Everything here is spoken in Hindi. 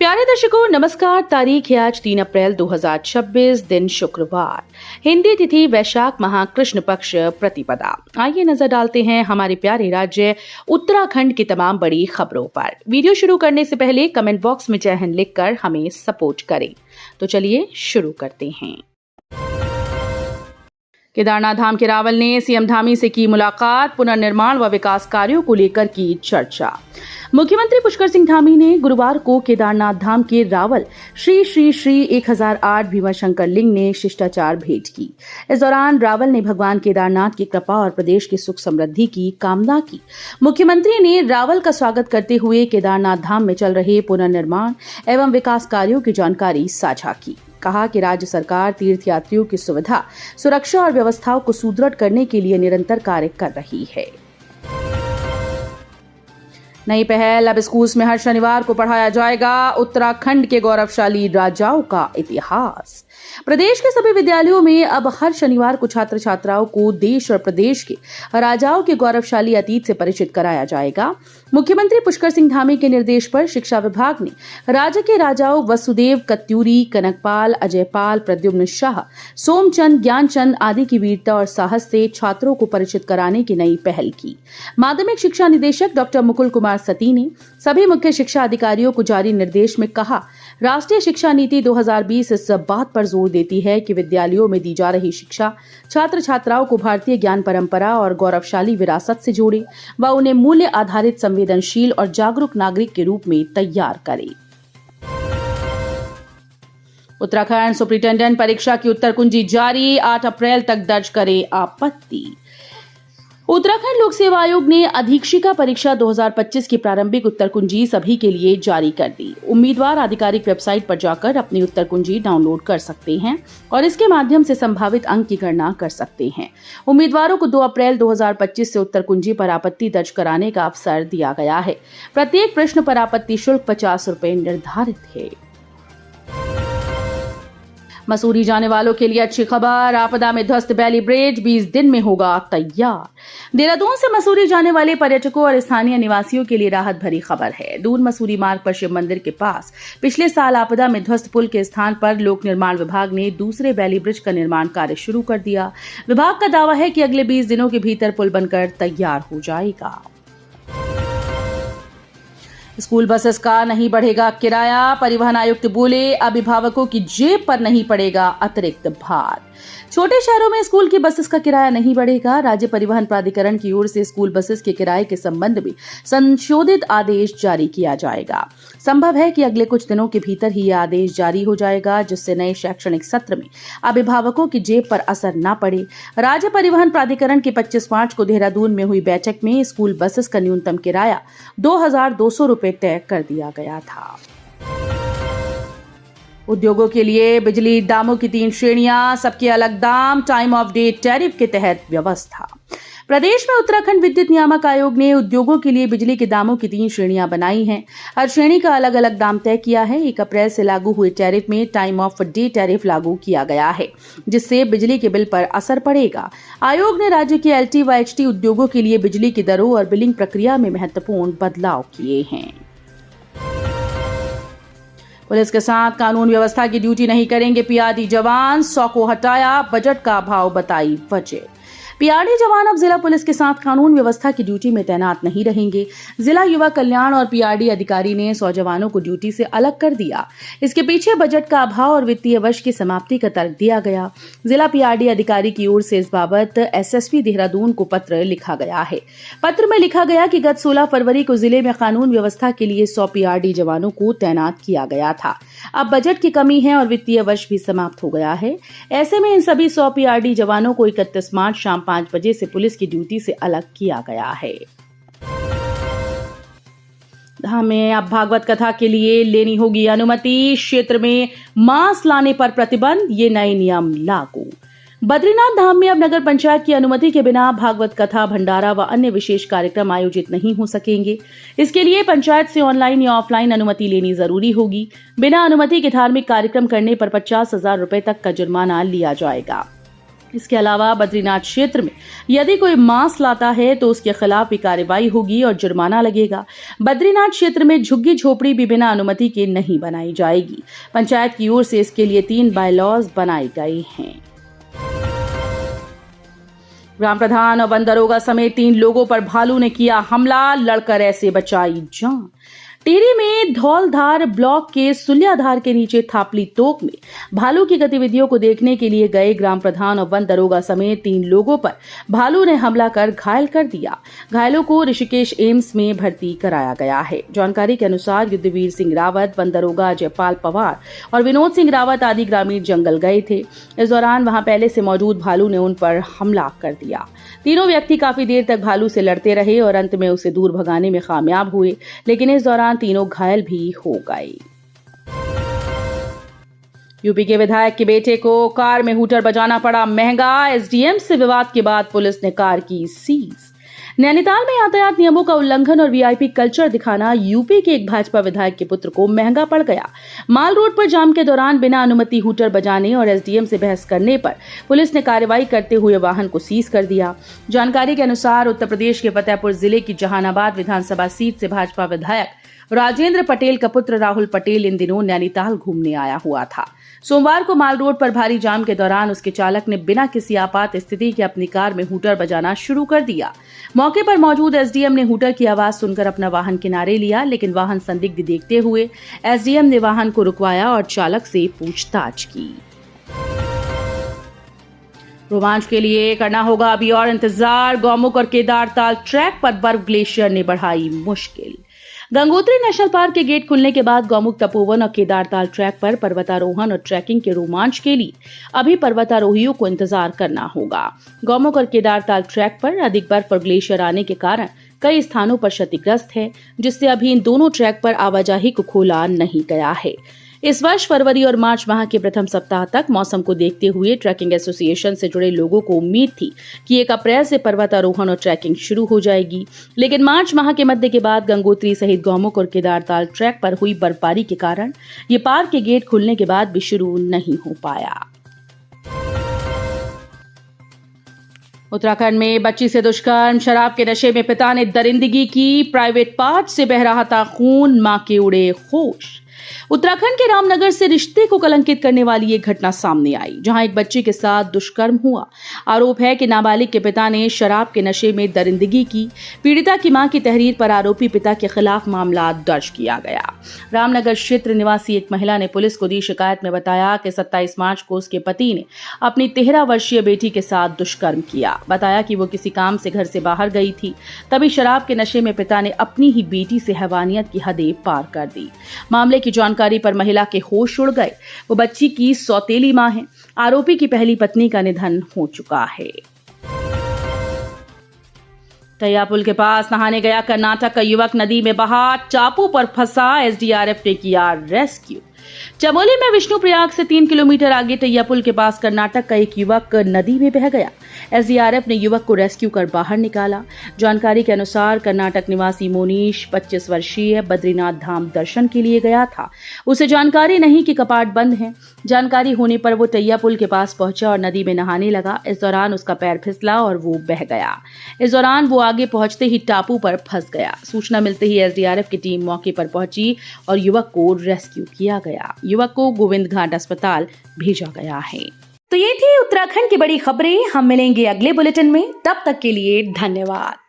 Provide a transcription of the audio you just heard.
प्यारे दर्शकों नमस्कार। तारीख है आज 3 अप्रैल 2026, दिन शुक्रवार, हिंदी तिथि वैशाख माह कृष्ण पक्ष प्रतिपदा। आइए नजर डालते हैं हमारे प्यारे राज्य उत्तराखंड की तमाम बड़ी खबरों पर। वीडियो शुरू करने से पहले कमेंट बॉक्स में जय हिंद लिखकर हमें सपोर्ट करें। तो चलिए शुरू करते हैं। केदारनाथ धाम के रावल ने सीएम धामी से की मुलाकात, पुनर्निर्माण व विकास कार्यों को लेकर की चर्चा। मुख्यमंत्री पुष्कर सिंह धामी ने गुरुवार को केदारनाथ धाम के रावल श्री श्री श्री 1008 भीमाशंकर लिंग ने शिष्टाचार भेंट की। इस दौरान रावल ने भगवान केदारनाथ की कृपा और प्रदेश की सुख समृद्धि की कामना की। मुख्यमंत्री ने रावल का स्वागत करते हुए केदारनाथ धाम में चल रहे पुनर्निर्माण एवं विकास कार्यों की जानकारी साझा की। कहा कि राज्य सरकार तीर्थयात्रियों की सुविधा, सुरक्षा और व्यवस्थाओं को सुदृढ़ करने के लिए निरंतर कार्य कर रही है। नई पहल, अब स्कूल्स में हर शनिवार को पढ़ाया जाएगा उत्तराखंड के गौरवशाली राजाओं का इतिहास। प्रदेश के सभी विद्यालयों में अब हर शनिवार को छात्र छात्राओं को देश और प्रदेश के राजाओं के गौरवशाली अतीत से परिचित कराया जाएगा। मुख्यमंत्री पुष्कर सिंह धामी के निर्देश पर शिक्षा विभाग ने राज्य के राजाओं वसुदेव, कत्यूरी, कनकपाल, अजयपाल, प्रद्युम्न शाह, सोमचंद, ज्ञानचंद आदि की वीरता और साहस से छात्रों को परिचित कराने की नई पहल की। माध्यमिक शिक्षा निदेशक डॉक्टर मुकुल कुमार सती ने सभी मुख्य शिक्षा अधिकारियों को जारी निर्देश में कहा, राष्ट्रीय शिक्षा नीति 2020 इस बात पर जोर देती है कि विद्यालयों में दी जा रही शिक्षा छात्र छात्राओं को भारतीय ज्ञान परंपरा और गौरवशाली विरासत से जोड़े व उन्हें मूल्य आधारित, संवेदनशील और जागरूक नागरिक के रूप में तैयार करे। उत्तराखंड सुपरिटेंडेंट परीक्षा की उत्तर कुंजी जारी, 8 अप्रैल तक दर्ज करे आपत्ति। उत्तराखंड लोक सेवा आयोग ने अधीक्षिका परीक्षा 2025 की प्रारंभिक उत्तर कुंजी सभी के लिए जारी कर दी। उम्मीदवार आधिकारिक वेबसाइट पर जाकर अपनी उत्तर कुंजी डाउनलोड कर सकते हैं और इसके माध्यम से संभावित अंक की गणना कर सकते हैं। उम्मीदवारों को 2 अप्रैल 2025 से उत्तर कुंजी पर आपत्ति दर्ज कराने का अवसर दिया गया है। प्रत्येक प्रश्न पर आपत्ति शुल्क 50 रुपए निर्धारित है। मसूरी जाने वालों के लिए अच्छी खबर, आपदा में ध्वस्त बैली ब्रिज 20 दिन में होगा तैयार। देहरादून से मसूरी जाने वाले पर्यटकों और स्थानीय निवासियों के लिए राहत भरी खबर है। दून मसूरी मार्ग पर शिव मंदिर के पास पिछले साल आपदा में ध्वस्त पुल के स्थान पर लोक निर्माण विभाग ने दूसरे बैली ब्रिज का निर्माण कार्य शुरू कर दिया। विभाग का दावा है कि अगले 20 दिनों के भीतर पुल बनकर तैयार हो जाएगा। स्कूल बसेस का नहीं बढ़ेगा किराया, परिवहन आयुक्त बोले, अभिभावकों की जेब पर नहीं पड़ेगा अतिरिक्त भार। छोटे शहरों में स्कूल की बसेस का किराया नहीं बढ़ेगा। राज्य परिवहन प्राधिकरण की ओर से स्कूल बसेस के किराए के संबंध में संशोधित आदेश जारी किया जाएगा। संभव है कि अगले कुछ दिनों के भीतर ही यह आदेश जारी हो जाएगा, जिससे नए शैक्षणिक सत्र में अभिभावकों की जेब पर असर न पड़े। राज्य परिवहन प्राधिकरण की 25 मार्च को देहरादून में हुई बैठक में स्कूल बसेस का न्यूनतम किराया 2200 रुपए तय कर दिया गया था। उद्योगों के लिए बिजली दामों की 3 श्रेणियां, सबके अलग दाम, टाइम ऑफ डे टैरिफ के तहत व्यवस्था। प्रदेश में उत्तराखंड विद्युत नियामक आयोग ने उद्योगों के लिए बिजली के दामों की 3 श्रेणियां बनाई हैं। हर श्रेणी का अलग अलग दाम तय किया है। 1 अप्रैल से लागू हुए टैरिफ में टाइम ऑफ डे टैरिफ लागू किया गया है, जिससे बिजली के बिल पर असर पड़ेगा। आयोग ने राज्य के एलटी व एचटी उद्योगों के लिए बिजली की दरों और बिलिंग प्रक्रिया में महत्वपूर्ण बदलाव किए हैं। पुलिस के साथ कानून व्यवस्था की ड्यूटी नहीं करेंगे पीआरडी जवान, 100 को हटाया, बजट का अभाव बताई वजह। पीआरडी जवान अब जिला पुलिस के साथ कानून व्यवस्था की ड्यूटी में तैनात नहीं रहेंगे। जिला युवा कल्याण और पीआरडी अधिकारी ने 100 जवानों को ड्यूटी से अलग कर दिया। इसके पीछे बजट का अभाव और वित्तीय वर्ष की समाप्ति का तर्क दिया गया। जिला पीआरडी अधिकारी की ओर से इस बाबत एसएसपी देहरादून को पत्र लिखा गया है। पत्र में लिखा गया कि गत 16 फरवरी को जिले में कानून व्यवस्था के लिए 100 पीआरडी जवानों को तैनात किया गया था। अब बजट की कमी है और वित्तीय वर्ष भी समाप्त हो गया है। ऐसे में इन सभी 100 पीआरडी जवानों को 31 मार्च शाम 5 बजे से पुलिस की ड्यूटी से अलग किया गया है। हमें अब भागवत कथा के लिए लेनी होगी अनुमति। क्षेत्र में मांस लाने पर प्रतिबंध, ये नए नियम लागू। बद्रीनाथ धाम में अब नगर पंचायत की अनुमति के बिना भागवत कथा, भंडारा व अन्य विशेष कार्यक्रम आयोजित नहीं हो सकेंगे। इसके लिए पंचायत से ऑनलाइन या ऑफलाइन अनुमति लेनी जरूरी होगी। बिना अनुमति के धार्मिक कार्यक्रम करने पर 50,000 रुपए तक का जुर्माना लिया जाएगा। इसके अलावा बद्रीनाथ क्षेत्र में यदि कोई मांस लाता है तो उसके खिलाफ भी कार्रवाई होगी और जुर्माना लगेगा। बद्रीनाथ क्षेत्र में झुग्गी झोपड़ी भी बिना अनुमति के नहीं बनाई जाएगी। पंचायत की ओर से इसके लिए 3 बायलॉज बनाए गए हैं। ग्राम प्रधान और वन दरोगा समेत 3 लोगों पर भालू ने किया हमला, लड़कर ऐसे बचाई जान। टिहरी में धौलधार ब्लॉक के सुलियाधार के नीचे थापली तोक में भालू की गतिविधियों को देखने के लिए गए ग्राम प्रधान और वन दरोगा समेत 3 लोगों पर भालू ने हमला कर घायल कर दिया। घायलों को ऋषिकेश एम्स में भर्ती कराया गया है। जानकारी के अनुसार युद्धवीर सिंह रावत, वन दरोगा जयपाल पवार और विनोद सिंह रावत आदि ग्रामीण जंगल गए थे। इस दौरान वहां पहले से मौजूद भालू ने उन पर हमला कर दिया। तीनों व्यक्ति काफी देर तक भालू से लड़ते रहे और अंत में उसे दूर भगाने में कामयाब हुए, लेकिन इस दौरान तीनों घायल भी हो गए। यूपी के विधायक के बेटे को कार में हूटर बजाना पड़ा महंगा। एसडीएम से विवाद के बाद पुलिस ने कार की सीज। नैनीताल में यातायात नियमों का उल्लंघन और वीआईपी कल्चर दिखाना यूपी के एक भाजपा विधायक के पुत्र को महंगा पड़ गया। माल रोड पर जाम के दौरान बिना अनुमति हूटर बजाने और एसडीएम से बहस करने पर पुलिस ने कार्रवाई करते हुए वाहन को सीज कर दिया। जानकारी के अनुसार उत्तर प्रदेश के फतेहपुर जिले की जहानाबाद विधानसभा सीट से भाजपा विधायक राजेंद्र पटेल का पुत्र राहुल पटेल इन दिनों नैनीताल घूमने आया हुआ था। सोमवार को माल रोड पर भारी जाम के दौरान उसके चालक ने बिना किसी आपात स्थिति के अपनी कार में हूटर बजाना शुरू कर दिया। मौके पर मौजूद एसडीएम ने हूटर की आवाज सुनकर अपना वाहन किनारे लिया, लेकिन वाहन संदिग्ध देखते हुए एसडीएम ने वाहन को रुकवाया और चालक से पूछताछ की। रोमांच के लिए करना होगा अभी और इंतजार। गौमुख और केदारताल ट्रैक पर बर्फ ग्लेशियर ने बढ़ाई मुश्किल। गंगोत्री नेशनल पार्क के गेट खुलने के बाद गौमुख, तपोवन और केदारताल ट्रैक पर पर्वतारोहण और ट्रैकिंग के रोमांच के लिए अभी पर्वतारोहियों को इंतजार करना होगा। गौमुख और केदारताल ट्रैक पर अधिक बर्फ और ग्लेशियर आने के कारण कई स्थानों पर क्षतिग्रस्त है, जिससे अभी इन दोनों ट्रैक पर आवाजाही को खोला नहीं गया है। इस वर्ष फरवरी और मार्च माह के प्रथम सप्ताह तक मौसम को देखते हुए ट्रैकिंग एसोसिएशन से जुड़े लोगों को उम्मीद थी कि 1 अप्रैल से पर्वतारोहण और ट्रैकिंग शुरू हो जाएगी, लेकिन मार्च माह के मध्य के बाद गंगोत्री सहित गौमुख और केदारताल ट्रैक पर हुई बर्फबारी के कारण ये पार्क के गेट खुलने के बाद भी शुरू नहीं हो पाया। उत्तराखंड में बच्ची से दुष्कर्म, शराब के नशे में पिता ने दरिंदगी की, प्राइवेट पार्ट से बह रहा था खून, मां के उड़े होश। उत्तराखंड के रामनगर से रिश्ते को कलंकित करने वाली एक घटना सामने आई, जहां एक बच्ची के साथ दुष्कर्म हुआ। आरोप है कि नाबालिग के पिता ने शराब के नशे में दरिंदगी की। पीड़िता की मां की तहरीर पर आरोपी पिता के खिलाफ मामला दर्ज किया गया। रामनगर क्षेत्र निवासी एक महिला ने पुलिस को दी शिकायत में बताया कि 27 मार्च को उसके पति ने अपनी 13 वर्षीय बेटी के साथ दुष्कर्म किया। बताया कि वो किसी काम से घर से बाहर गई थी, तभी शराब के नशे में पिता ने अपनी ही बेटी से हैवानियत की हदें पार कर दी। मामले की जानकारी पर महिला के होश उड़ गए। वो बच्ची की सौतेली मां है। आरोपी की पहली पत्नी का निधन हो चुका है। तैयापुल के पास नहाने गया कर्नाटक का युवक नदी में बहा, टापू पर फंसा, एसडीआरएफ ने किया रेस्क्यू। चमोली में विष्णुप्रयाग से 3 किलोमीटर आगे तैयापुल के पास कर्नाटक का एक युवक नदी में बह गया। एसडीआरएफ ने युवक को रेस्क्यू कर बाहर निकाला। जानकारी के अनुसार कर्नाटक निवासी मोनीश 25 वर्षीय बद्रीनाथ धाम दर्शन के लिए गया था। उसे जानकारी नहीं कि कपाट बंद है। जानकारी होने पर वो तैयापुल के पास पहुंचा और नदी में नहाने लगा। इस दौरान उसका पैर फिसला और वो बह गया। इस दौरान वो आगे पहुंचते ही टापू पर फंस गया। सूचना मिलते ही एसडीआरएफ की टीम मौके पर पहुंची और युवक को रेस्क्यू किया गया। युवक को गोविंद घाट अस्पताल भेजा गया है। तो ये थी उत्तराखंड की बड़ी खबरें। हम मिलेंगे अगले बुलेटिन में, तब तक के लिए धन्यवाद।